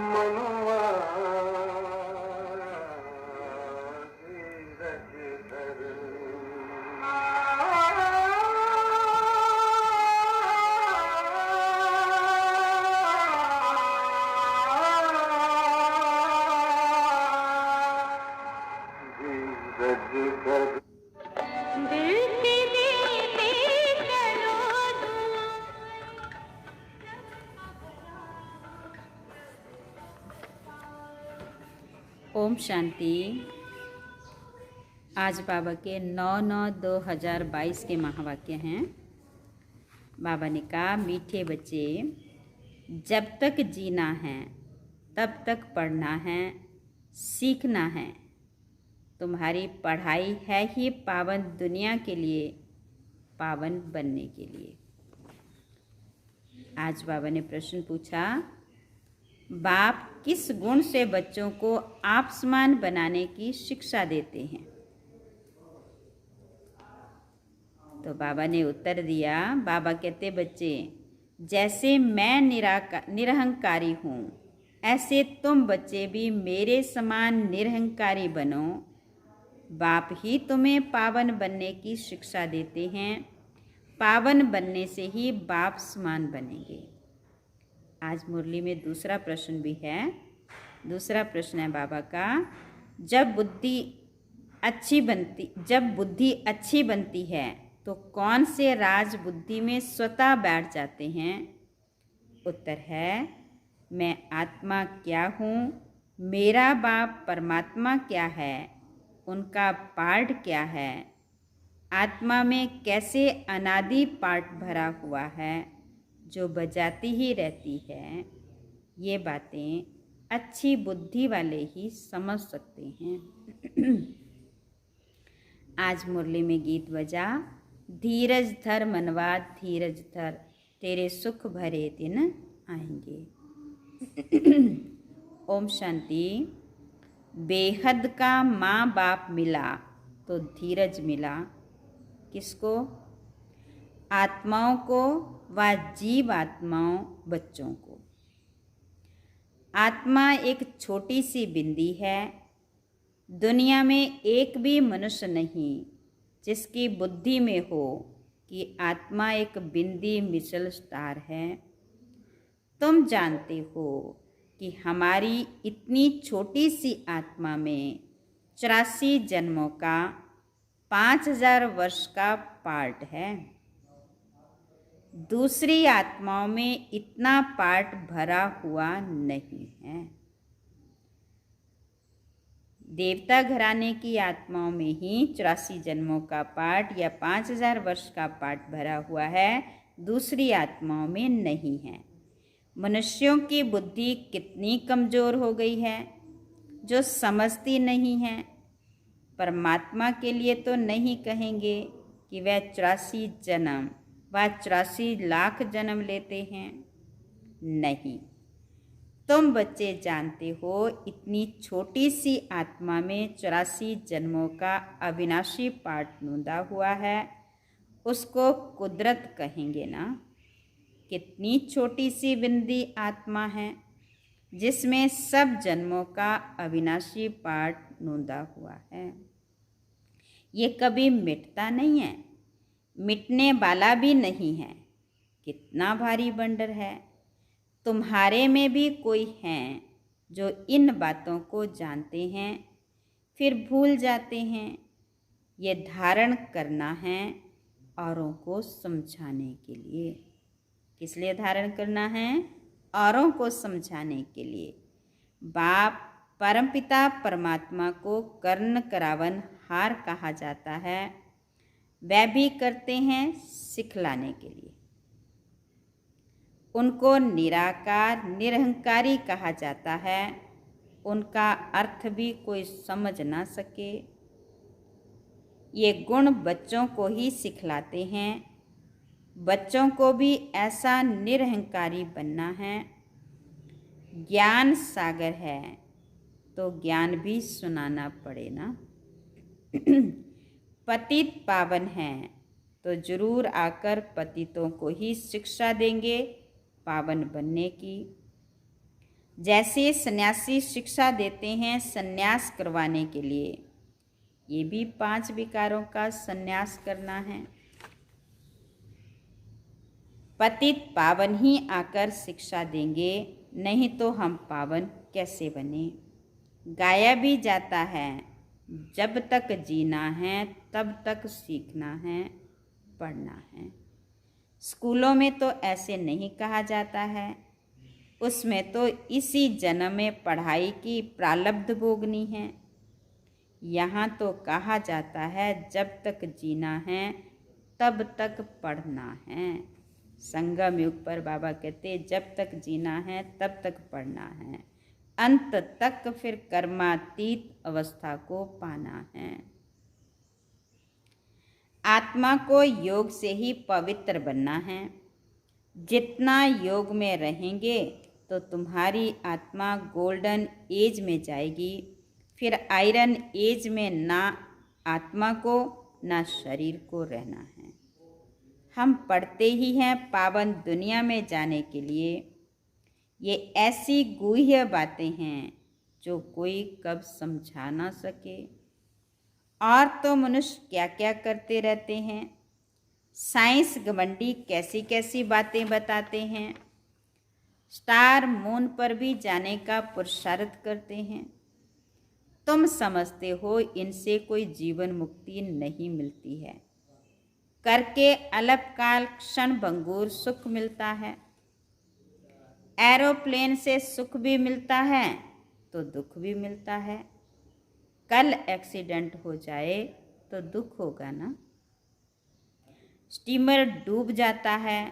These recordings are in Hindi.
मनुआ धीरज धर। धीरज धर। दिल से देते चलो ओम शांति। आज बाबा के 9/9/2022 के महावाक्य हैं। बाबा ने कहा, मीठे बच्चे, जब तक जीना है तब तक पढ़ना है, सीखना है। तुम्हारी पढ़ाई है ही पावन दुनिया के लिए, पावन बनने के लिए। आज बाबा ने प्रश्न पूछा, बाप किस गुण से बच्चों को आप समान बनाने की शिक्षा देते हैं? तो बाबा ने उत्तर दिया, बाबा कहते, बच्चे, जैसे मैं निरहंकारी हूँ, ऐसे तुम बच्चे भी मेरे समान निरहंकारी बनो। बाप ही तुम्हें पावन बनने की शिक्षा देते हैं। पावन बनने से ही बाप समान बनेंगे। आज मुरली में दूसरा प्रश्न भी है। दूसरा प्रश्न है बाबा का, जब बुद्धि अच्छी बनती है तो कौन से राज बुद्धि में स्वतः बैठ जाते हैं? उत्तर है, मैं आत्मा क्या हूँ, मेरा बाप परमात्मा क्या है, उनका पाठ क्या है, आत्मा में कैसे अनादि पाठ भरा हुआ है जो बजाती ही रहती है। ये बातें अच्छी बुद्धि वाले ही समझ सकते हैं। आज मुरली में गीत बजा, धीरज धर मनवा धीरज धर, तेरे सुख भरे दिन आएंगे। ओम शांति। बेहद का माँ बाप मिला तो धीरज मिला। किसको? आत्माओं को व जीव आत्माओं बच्चों को। आत्मा एक छोटी सी बिंदी है। दुनिया में एक भी मनुष्य नहीं जिसकी बुद्धि में हो कि आत्मा एक बिंदी मिसल स्टार है। तुम जानते हो कि हमारी इतनी छोटी सी आत्मा में 84 जन्मों का 5000 वर्ष का पार्ट है। दूसरी आत्माओं में इतना पार्ट भरा हुआ नहीं है। देवता घराने की आत्माओं में ही 84 जन्मों का पार्ट या 5000 वर्ष का पार्ट भरा हुआ है, दूसरी आत्माओं में नहीं है। मनुष्यों की बुद्धि कितनी कमज़ोर हो गई है जो समझती नहीं है। परमात्मा के लिए तो नहीं कहेंगे कि वह 84 जन्म व 84 लाख जन्म लेते हैं। नहीं, तुम बच्चे जानते हो इतनी छोटी सी आत्मा में 84 जन्मों का अविनाशी पाठ नूंदा हुआ है। उसको कुदरत कहेंगे ना। कितनी छोटी सी बिंदी आत्मा है जिसमें सब जन्मों का अविनाशी पाठ नूंदा हुआ है। ये कभी मिटता नहीं है, मिटने वाला भी नहीं है। कितना भारी बंडर है। तुम्हारे में भी कोई हैं जो इन बातों को जानते हैं फिर भूल जाते हैं। ये धारण करना है औरों को समझाने के लिए। किस लिए धारण करना है? औरों को समझाने के लिए। बाप परमपिता परमात्मा को कर्ण करावन हार कहा जाता है। वह भी करते हैं सिखलाने के लिए। उनको निराकार निरहंकारी कहा जाता है। उनका अर्थ भी कोई समझ ना सके। ये गुण बच्चों को ही सिखलाते हैं। बच्चों को भी ऐसा निरहंकारी बनना है। ज्ञान सागर है तो ज्ञान भी सुनाना पड़े ना। पतित पावन हैं तो जरूर आकर पतितों को ही शिक्षा देंगे पावन बनने की। जैसे सन्यासी शिक्षा देते हैं सन्यास करवाने के लिए, ये भी 5 विकारों का सन्यास करना है। पतित पावन ही आकर शिक्षा देंगे, नहीं तो हम पावन कैसे बने। गाया भी जाता है, जब तक जीना है तब तक सीखना है, पढ़ना है। स्कूलों में तो ऐसे नहीं कहा जाता है, उसमें तो इसी जन्म में पढ़ाई की प्रारब्ध भोगनी है। यहाँ तो कहा जाता है जब तक जीना है तब तक पढ़ना है। संगम युग पर बाबा कहते जब तक जीना है तब तक पढ़ना है, अंत तक फिर कर्मातीत अवस्था को पाना है। आत्मा को योग से ही पवित्र बनना है। जितना योग में रहेंगे तो तुम्हारी आत्मा गोल्डन एज में जाएगी, फिर आयरन एज में ना आत्मा को ना शरीर को रहना है। हम पढ़ते ही हैं पावन दुनिया में जाने के लिए। ये ऐसी गुह्य बातें हैं जो कोई कब समझा ना सके। और तो मनुष्य क्या क्या करते रहते हैं। साइंस घमंडी कैसी कैसी बातें बताते हैं। स्टार मून पर भी जाने का पुरुषार्थ करते हैं। तुम समझते हो इनसे कोई जीवन मुक्ति नहीं मिलती है। करके अल्पकाल क्षण भंगुर सुख मिलता है। एरोप्लेन से सुख भी मिलता है तो दुख भी मिलता है। कल एक्सीडेंट हो जाए तो दुख होगा ना। स्टीमर डूब जाता है,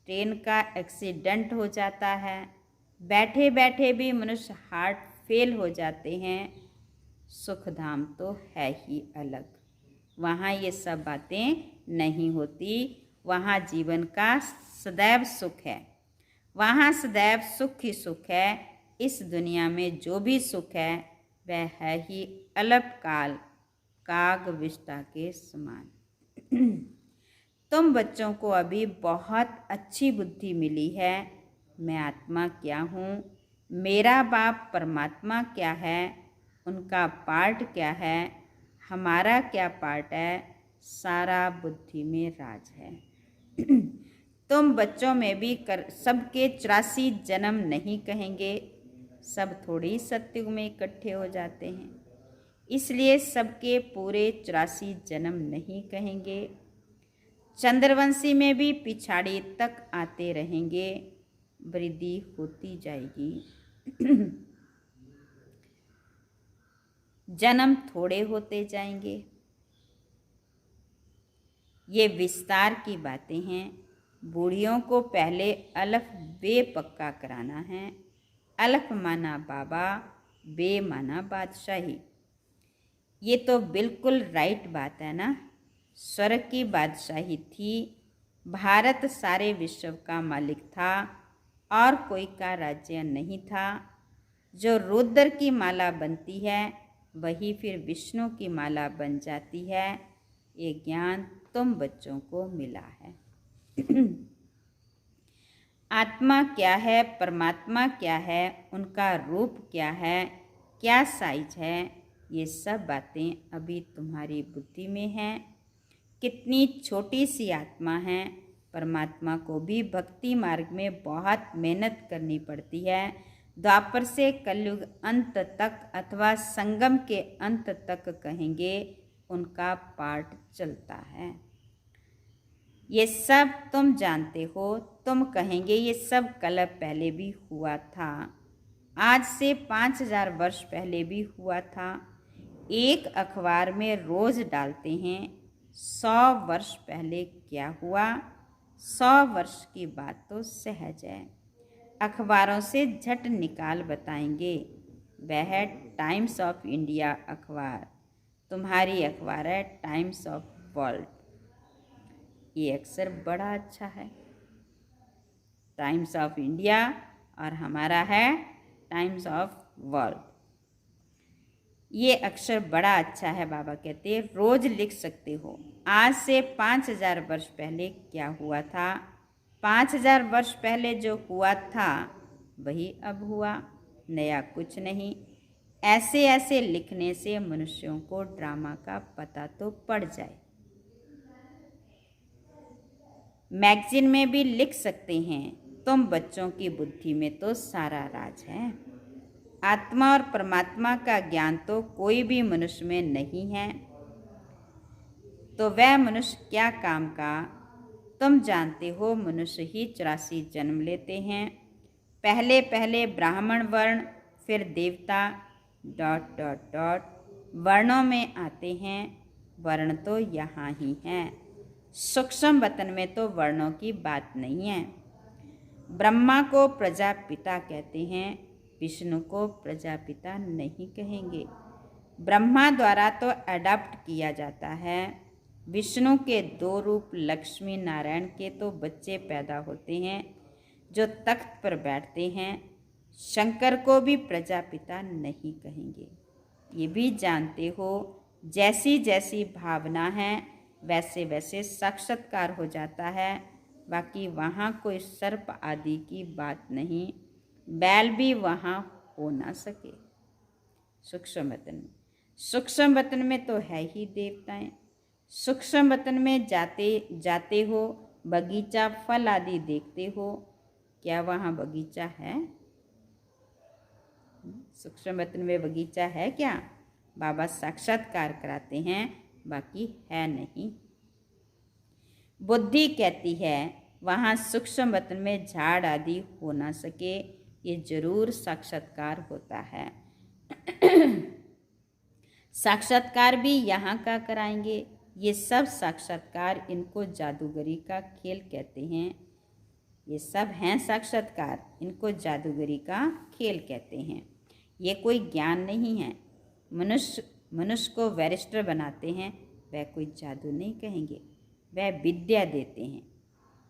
ट्रेन का एक्सीडेंट हो जाता है, बैठे बैठे भी मनुष्य हार्ट फेल हो जाते हैं। सुख धाम तो है ही अलग, वहाँ ये सब बातें नहीं होती। वहाँ जीवन का सदैव सुख है, वहाँ सदैव सुख ही सुख है। इस दुनिया में जो भी सुख है वह है ही अल्पकाल काग विष्टा के समान। तुम बच्चों को अभी बहुत अच्छी बुद्धि मिली है। मैं आत्मा क्या हूँ, मेरा बाप परमात्मा क्या है, उनका पार्ट क्या है, हमारा क्या पार्ट है, सारा बुद्धि में राज है। तुम बच्चों में भी सबके 84 जन्म नहीं कहेंगे, सब थोड़ी सत्युग में इकट्ठे हो जाते हैं, इसलिए सबके पूरे 84 जन्म नहीं कहेंगे। चंद्रवंशी में भी पिछाड़ी तक आते रहेंगे, वृद्धि होती जाएगी। जन्म थोड़े होते जाएंगे। ये विस्तार की बातें हैं। बूढ़ियों को पहले अलफ बे पक्का कराना है। अलफ माना बाबा, बे माना बादशाही। ये तो बिल्कुल राइट बात है ना। स्वर्ग की बादशाही थी, भारत सारे विश्व का मालिक था और कोई का राज्य नहीं था। जो रुद्र की माला बनती है वही फिर विष्णु की माला बन जाती है। ये ज्ञान तुम बच्चों को मिला है। आत्मा क्या है, परमात्मा क्या है, उनका रूप क्या है, क्या साइज है, ये सब बातें अभी तुम्हारी बुद्धि में हैं। कितनी छोटी सी आत्मा है। परमात्मा को भी भक्ति मार्ग में बहुत मेहनत करनी पड़ती है। द्वापर से कलयुग अंत तक अथवा संगम के अंत तक कहेंगे उनका पाठ चलता है। ये सब तुम जानते हो। तुम कहेंगे ये सब कल पहले भी हुआ था, आज से 5000 वर्ष पहले भी हुआ था। एक अखबार में रोज डालते हैं 100 वर्ष पहले क्या हुआ। 100 वर्ष की बात तो सहज है, अखबारों से झट निकाल बताएंगे। वह है टाइम्स ऑफ इंडिया अखबार, तुम्हारी अखबार है टाइम्स ऑफ वर्ल्ड। ये अक्षर बड़ा अच्छा है, टाइम्स ऑफ इंडिया, और हमारा है टाइम्स ऑफ वर्ल्ड। ये अक्षर बड़ा अच्छा है। बाबा कहते हैं रोज लिख सकते हो आज से 5000 वर्ष पहले क्या हुआ था। 5000 वर्ष पहले जो हुआ था वही अब हुआ। नया कुछ नहीं। ऐसे ऐसे लिखने से मनुष्यों को ड्रामा का पता तो पड़ जाए। मैगजीन में भी लिख सकते हैं, तुम बच्चों की बुद्धि में तो सारा राज है। आत्मा और परमात्मा का ज्ञान तो कोई भी मनुष्य में नहीं है, तो वह मनुष्य क्या काम का। तुम जानते हो मनुष्य ही 84 जन्म लेते हैं। पहले पहले ब्राह्मण वर्ण, फिर देवता ... वर्णों में आते हैं। वर्ण तो यहाँ ही हैं। सूक्ष्म वतन में तो वर्णों की बात नहीं है। ब्रह्मा को प्रजापिता कहते हैं, विष्णु को प्रजापिता नहीं कहेंगे। ब्रह्मा द्वारा तो अडॉप्ट किया जाता है। विष्णु के 2 रूप लक्ष्मी नारायण के तो बच्चे पैदा होते हैं जो तख्त पर बैठते हैं। शंकर को भी प्रजापिता नहीं कहेंगे। ये भी जानते हो, जैसी जैसी भावना है वैसे वैसे साक्षात्कार हो जाता है। बाकी वहाँ कोई सर्प आदि की बात नहीं। बैल भी वहाँ हो ना सके। सूक्ष्म वतन में तो है ही देवताएं। सूक्ष्म वतन में जाते हो, बगीचा फल आदि देखते हो, क्या वहाँ बगीचा है? सूक्ष्म वतन में बगीचा है क्या? बाबा साक्षात्कार कराते हैं, बाकी है नहीं। बुद्धि कहती है वहाँ सूक्ष्म वतन में झाड़ आदि हो ना सके, ये जरूर साक्षात्कार होता है। साक्षात्कार भी यहाँ का कराएंगे। ये सब साक्षात्कार, इनको जादूगरी का खेल कहते हैं। ये सब हैं साक्षात्कार, इनको जादूगरी का खेल कहते हैं। ये कोई ज्ञान नहीं है। मनुष्य को बैरिस्टर बनाते हैं, वह कोई जादू नहीं कहेंगे, वह विद्या देते हैं।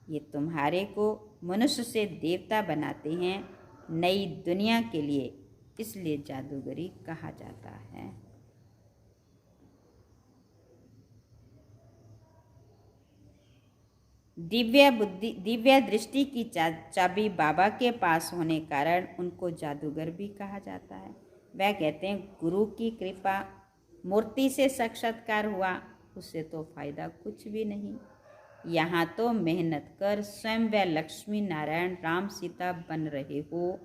ये तुम्हारे को मनुष्य से देवता बनाते हैं नई दुनिया के लिए, इसलिए जादूगरी कहा जाता है। दिव्य दृष्टि की चाबी बाबा के पास होने कारण उनको जादूगर भी कहा जाता है। वह कहते हैं गुरु की कृपा, मूर्ति से साक्षात्कार हुआ, उससे तो फायदा कुछ भी नहीं। यहाँ तो मेहनत कर स्वयं व लक्ष्मी नारायण राम सीता बन रहे हो।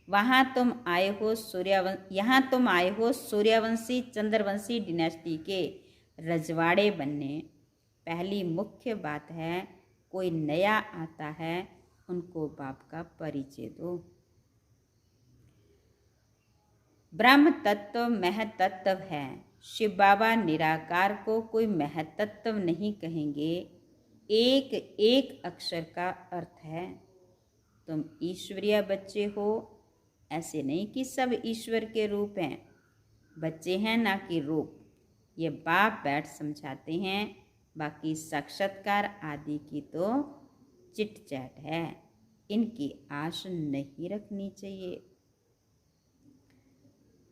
यहाँ तुम आए हो सूर्यवंशी चंद्रवंशी डिनेस्टी के रजवाड़े बनने। पहली मुख्य बात है, कोई नया आता है उनको बाप का परिचय दो। ब्रह्म तत्व महतत्व है। शिव बाबा निराकार को कोई महतत्व नहीं कहेंगे। एक एक अक्षर का अर्थ है। तुम ईश्वरीय बच्चे हो, ऐसे नहीं कि सब ईश्वर के रूप हैं। बच्चे हैं ना कि रूप। ये बाप बैठ समझाते हैं। बाकी साक्षात्कार आदि की तो चिट चैट है, इनकी आश नहीं रखनी चाहिए।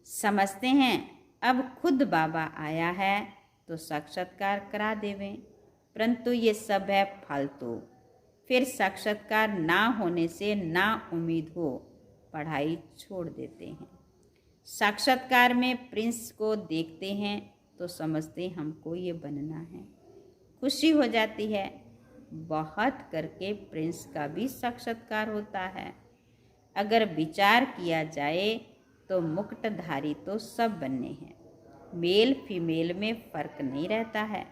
समझते हैं अब खुद बाबा आया है तो साक्षात्कार करा देवें, परंतु ये सब है फालतू। फिर साक्षात्कार ना होने से ना उम्मीद हो, पढ़ाई छोड़ देते हैं। साक्षात्कार में प्रिंस को देखते हैं तो समझते हमको ये बनना है, खुशी हो जाती है। बहुत करके प्रिंस का भी साक्षात्कार होता है। अगर विचार किया जाए तो मुकुटधारी तो सब बनने हैं। मेल फीमेल में फ़र्क नहीं रहता है।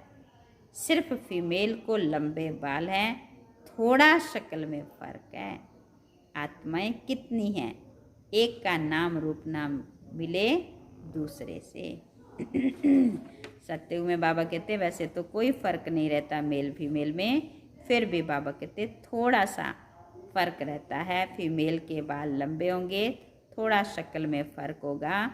सिर्फ फीमेल को लंबे बाल हैं, थोड़ा शक्ल में फ़र्क है। आत्माएं कितनी हैं, एक का नाम रूप नाम मिले दूसरे से। सत्ययुग में बाबा कहते वैसे तो कोई फ़र्क नहीं रहता मेल फीमेल में, फिर भी बाबा कहते थोड़ा सा फ़र्क रहता है। फीमेल के बाल लंबे होंगे, थोड़ा शक्ल में फ़र्क होगा।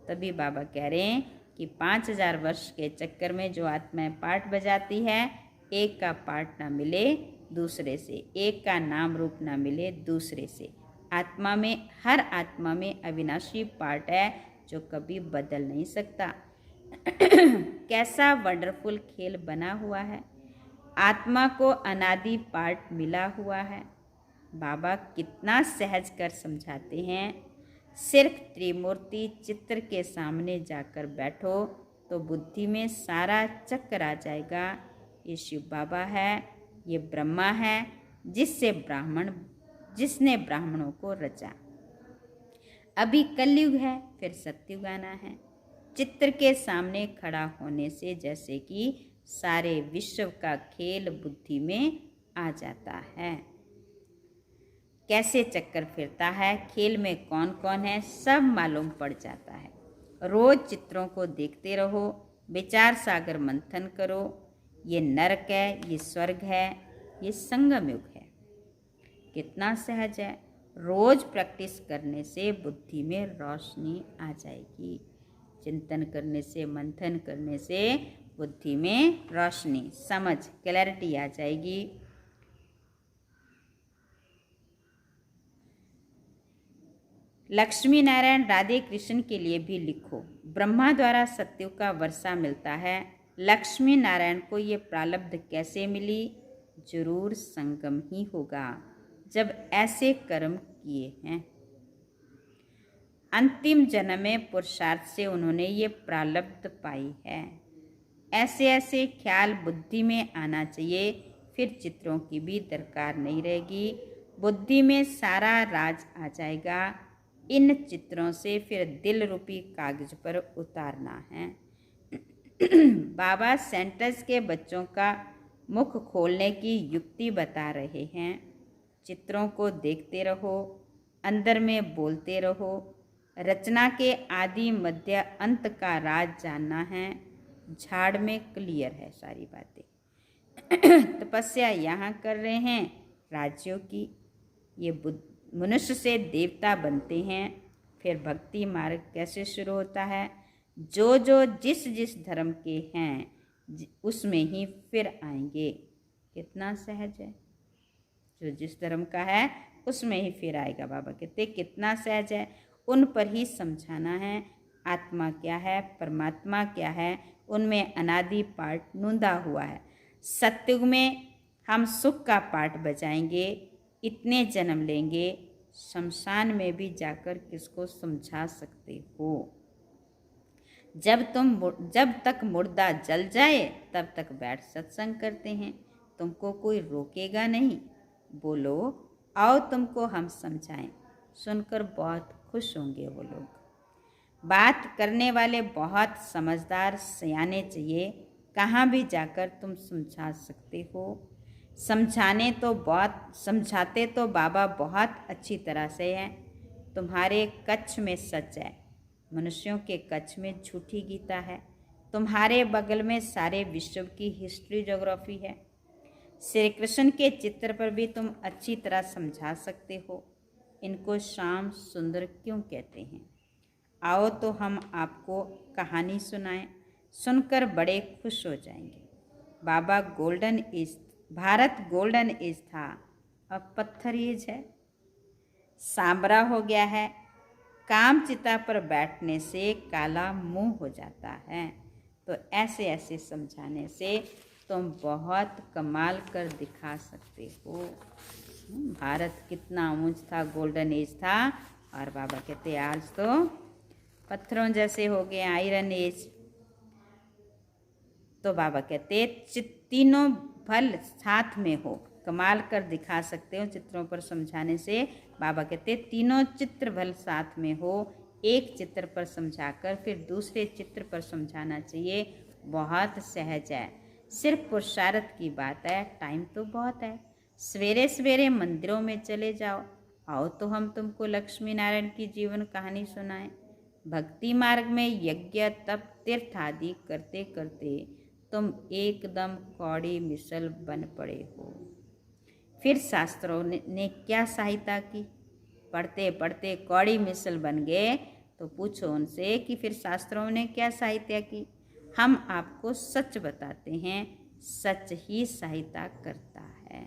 तभी बाबा कह रहे हैं कि 5000 वर्ष के चक्कर में जो आत्माएं पार्ट बजाती है, एक का पार्ट ना मिले दूसरे से, एक का नाम रूप ना मिले दूसरे से। आत्मा में, हर आत्मा में अविनाशी पार्ट है जो कभी बदल नहीं सकता। कैसा वंडरफुल खेल बना हुआ है। आत्मा को अनादि पार्ट मिला हुआ है। बाबा कितना सहज कर समझाते हैं। सिर्फ त्रिमूर्ति चित्र के सामने जाकर बैठो तो बुद्धि में सारा चक्कर आ जाएगा। ये शिव बाबा है, ये ब्रह्मा है, जिसने ब्राह्मणों को रचा। अभी कलयुग है, फिर सतयुग आना है। चित्र के सामने खड़ा होने से जैसे कि सारे विश्व का खेल बुद्धि में आ जाता है। कैसे चक्कर फिरता है, खेल में कौन कौन है, सब मालूम पड़ जाता है। रोज चित्रों को देखते रहो, विचार सागर मंथन करो। ये नरक है, ये स्वर्ग है, ये संगम युग है। कितना सहज है। रोज प्रैक्टिस करने से बुद्धि में रोशनी आ जाएगी। चिंतन करने से, मंथन करने से बुद्धि में रोशनी, समझ, क्लैरिटी आ जाएगी। लक्ष्मी नारायण राधे कृष्ण के लिए भी लिखो। ब्रह्मा द्वारा सतयुग का वर्षा मिलता है, लक्ष्मी नारायण को ये प्रारब्ध कैसे मिली? जरूर संगम ही होगा, जब ऐसे कर्म किए हैं। अंतिम जन्म में पुरुषार्थ से उन्होंने ये प्रारब्ध पाई है। ऐसे ऐसे ख्याल बुद्धि में आना चाहिए, फिर चित्रों की भी दरकार नहीं रहेगी। बुद्धि में सारा राज आ जाएगा। इन चित्रों से फिर दिल रूपी कागज पर उतारना है। बाबा सेंटेंस के बच्चों का मुख खोलने की युक्ति बता रहे हैं। चित्रों को देखते रहो, अंदर में बोलते रहो। रचना के आदि मध्य अंत का राज जानना है। झाड़ में क्लियर है सारी बातें। तपस्या यहाँ कर रहे हैं राज्यों की। ये मनुष्य से देवता बनते हैं। फिर भक्ति मार्ग कैसे शुरू होता है? जो जो जिस जिस धर्म के हैं उसमें ही फिर आएंगे। कितना सहज है। जो जिस धर्म का है उसमें ही फिर आएगा। बाबा कहते कितना सहज है। उन पर ही समझाना है। आत्मा क्या है, परमात्मा क्या है, उनमें अनादि पाठ नूंदा हुआ है। सतयुग में हम सुख का पाठ बजाएंगे, इतने जन्म लेंगे। शमशान में भी जाकर किसको समझा सकते हो? जब तक मुर्दा जल जाए तब तक बैठ सत्संग करते हैं। तुमको कोई रोकेगा नहीं। बोलो, आओ तुमको हम समझाएं। सुनकर बहुत खुश होंगे वो लोग। बात करने वाले बहुत समझदार सयाने चाहिए। कहाँ भी जाकर तुम समझा सकते हो। समझाते तो बाबा बहुत अच्छी तरह से हैं। तुम्हारे कच्छ में सच है, मनुष्यों के कच्छ में झूठी गीता है। तुम्हारे बगल में सारे विश्व की हिस्ट्री ज्योग्राफी है। श्री कृष्ण के चित्र पर भी तुम अच्छी तरह समझा सकते हो। इनको श्याम सुंदर क्यों कहते हैं? आओ तो हम आपको कहानी सुनाएं। सुनकर बड़े खुश हो जाएंगे। बाबा golden age, Bharat golden age था, अब पत्थर एज है। सांबरा हो गया है। काम चिता पर बैठने से काला मुंह हो जाता है। तो ऐसे ऐसे समझाने से तुम बहुत कमाल कर दिखा सकते हो। भारत कितना ऊंच था, गोल्डन एज था, और बाबा कहते आज तो पत्थरों जैसे हो गए, आयरन एज। तो बाबा कहते तीनों फल साथ में हो, कमाल कर दिखा सकते हो चित्रों पर समझाने से। बाबा कहते तीनों चित्र फल साथ में हो। एक चित्र पर समझाकर फिर दूसरे चित्र पर समझाना चाहिए। बहुत सहज है। सिर्फ पुरुषार्थ की बात है। टाइम तो बहुत है। सवेरे सवेरे मंदिरों में चले जाओ। आओ तो हम तुमको लक्ष्मी नारायण की जीवन कहानी सुनाएं। भक्ति मार्ग में यज्ञ तप तीर्थ आदि करते करते तुम एकदम कौड़ी मिसल बन पड़े हो। फिर शास्त्रों ने क्या सहायता की? पढ़ते पढ़ते कौड़ी मिसल बन गए तो पूछो उनसे कि फिर शास्त्रों ने क्या सहायता की? हम आपको सच बताते हैं, सच ही सहायता करता है।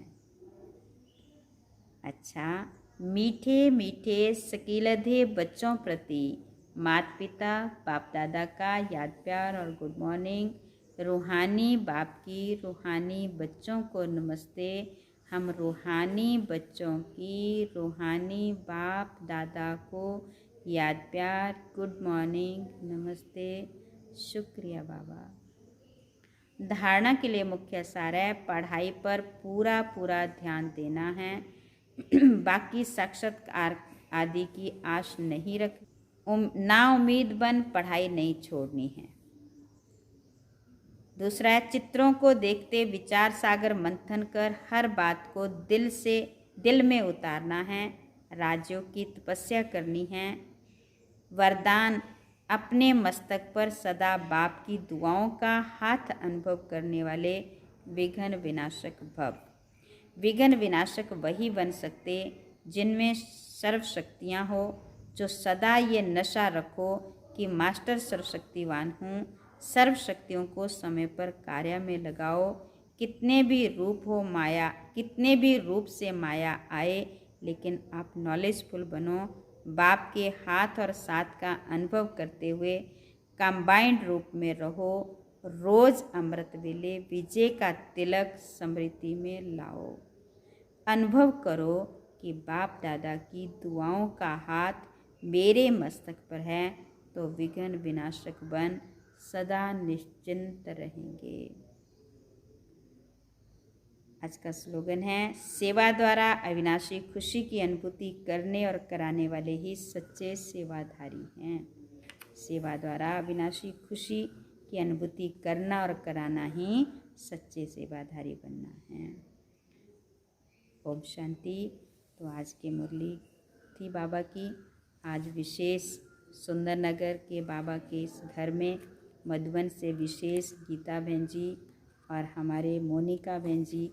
अच्छा, मीठे मीठे सकीलधे बच्चों प्रति माता पिता बाप दादा का याद प्यार और गुड मॉर्निंग। रूहानी बाप की रूहानी बच्चों को नमस्ते। हम रूहानी बच्चों की रूहानी बाप दादा को याद प्यार, गुड मॉर्निंग, नमस्ते, शुक्रिया बाबा। धारणा के लिए मुख्य सार है, पढ़ाई पर पूरा पूरा ध्यान देना है। बाकी साक्षात्कार आदि की आश नहीं रख, ना उम्मीद बन पढ़ाई नहीं छोड़नी है। दूसरा है, चित्रों को देखते विचार सागर मंथन कर हर बात को दिल में उतारना है। राजयोग की तपस्या करनी है। वरदान, अपने मस्तक पर सदा बाप की दुआओं का हाथ अनुभव करने वाले विघ्न विनाशक भव। विघ्न विनाशक वही बन सकते जिनमें सर्वशक्तियाँ हो, जो सदा ये नशा रखो कि मास्टर सर्वशक्तिवान हूँ। सर्व शक्तियों को समय पर कार्य में लगाओ। कितने भी रूप हो माया, कितने भी रूप से माया आए, लेकिन आप नॉलेजफुल बनो। बाप के हाथ और साथ का अनुभव करते हुए कंबाइंड रूप में रहो। रोज अमृत वेले विजय का तिलक स्मृति में लाओ। अनुभव करो कि बाप दादा की दुआओं का हाथ मेरे मस्तक पर है, तो विघ्न विनाशक बन सदा निश्चिंत रहेंगे। आज का स्लोगन है, सेवा द्वारा अविनाशी खुशी की अनुभूति करने और कराने वाले ही सच्चे सेवाधारी हैं। सेवा द्वारा अविनाशी खुशी की अनुभूति करना और कराना ही सच्चे सेवाधारी बनना है। ओम शांति। तो आज की मुरली थी बाबा की। आज विशेष सुंदरनगर के बाबा के इस घर में मधुबन से विशेष गीता बहन जी और हमारे मोनिका बहन जी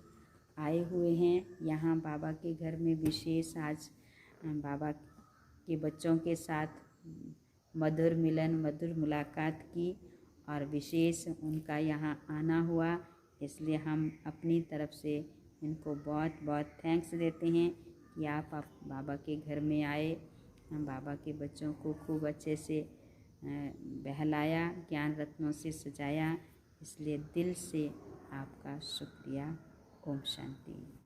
आए हुए हैं। यहाँ बाबा के घर में विशेष आज बाबा के बच्चों के साथ मधुर मिलन, मधुर मुलाकात की और विशेष उनका यहाँ आना हुआ, इसलिए हम अपनी तरफ से इनको बहुत बहुत थैंक्स देते हैं कि आप बाबा के घर में आए। हम बाबा के बच्चों को खूब अच्छे से बहलाया, ज्ञान रत्नों से सजाया, इसलिए दिल से आपका शुक्रिया। ओम शांति।